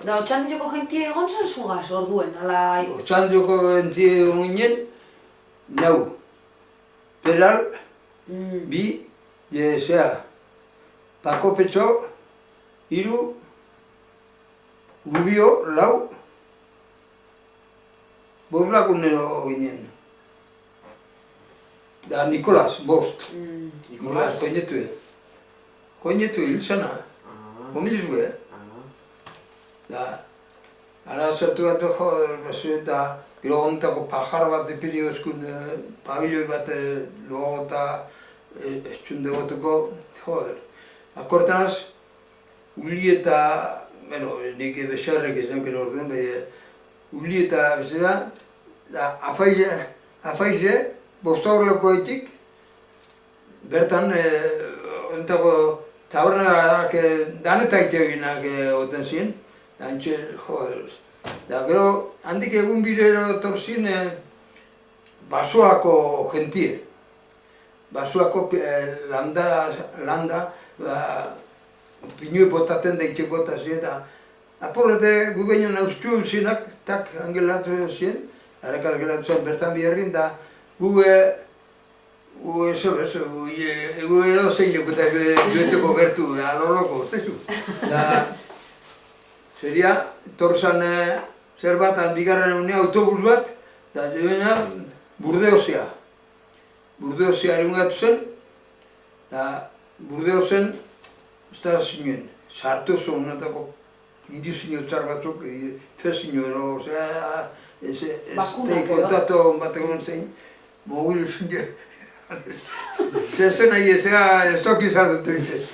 Da, Otxandioko jentie egon zen zugaz, orduen, ala... Otxandioko jentie egon ginen, nau. Peral, bi, zea, Pako Petxo, hiru, Rubio, lau, bost lagunero ginen. Da Nikolas, bost. Nikolas, koinetue. Koinetue hil zena. Homilizu, Da, ara zertu gatu jo, eta gero ontako pajar bat epiri ozkun, pabilioi bat logo eta etxunde goteko, joder. Akortanaz, uli eta, bueno, nik besarrek ez neuken orduen, uli eta bezala, da afaize, bostaurlekoetik, bertan, ontako tabernak danetak eginak oten ziren, da antxe, joder. Da gero, handik egun birero torzin basoako jentie. Basoako landa, pinue potaten daiteko eta ziren, eta aporrete gu baino nauztio zinak, tak angelatu ziren, harrakal gelatu zen bertan biherrin, da gu edo zein lekuta joeteko bertu, aloloko, ustezu. Seria, torzan zer bat, bigarren unea autobus bat, da joena Burdeosea. Burdeosea erungatu zen, eta Burdeosen, ez da zinuen, sartu zuen honetako indizio txar batzuk, fezino ero, ozea, ez kontatu bat egon zein, mogilu zen, zezen nahi ezea ez toki zartutu nintzen.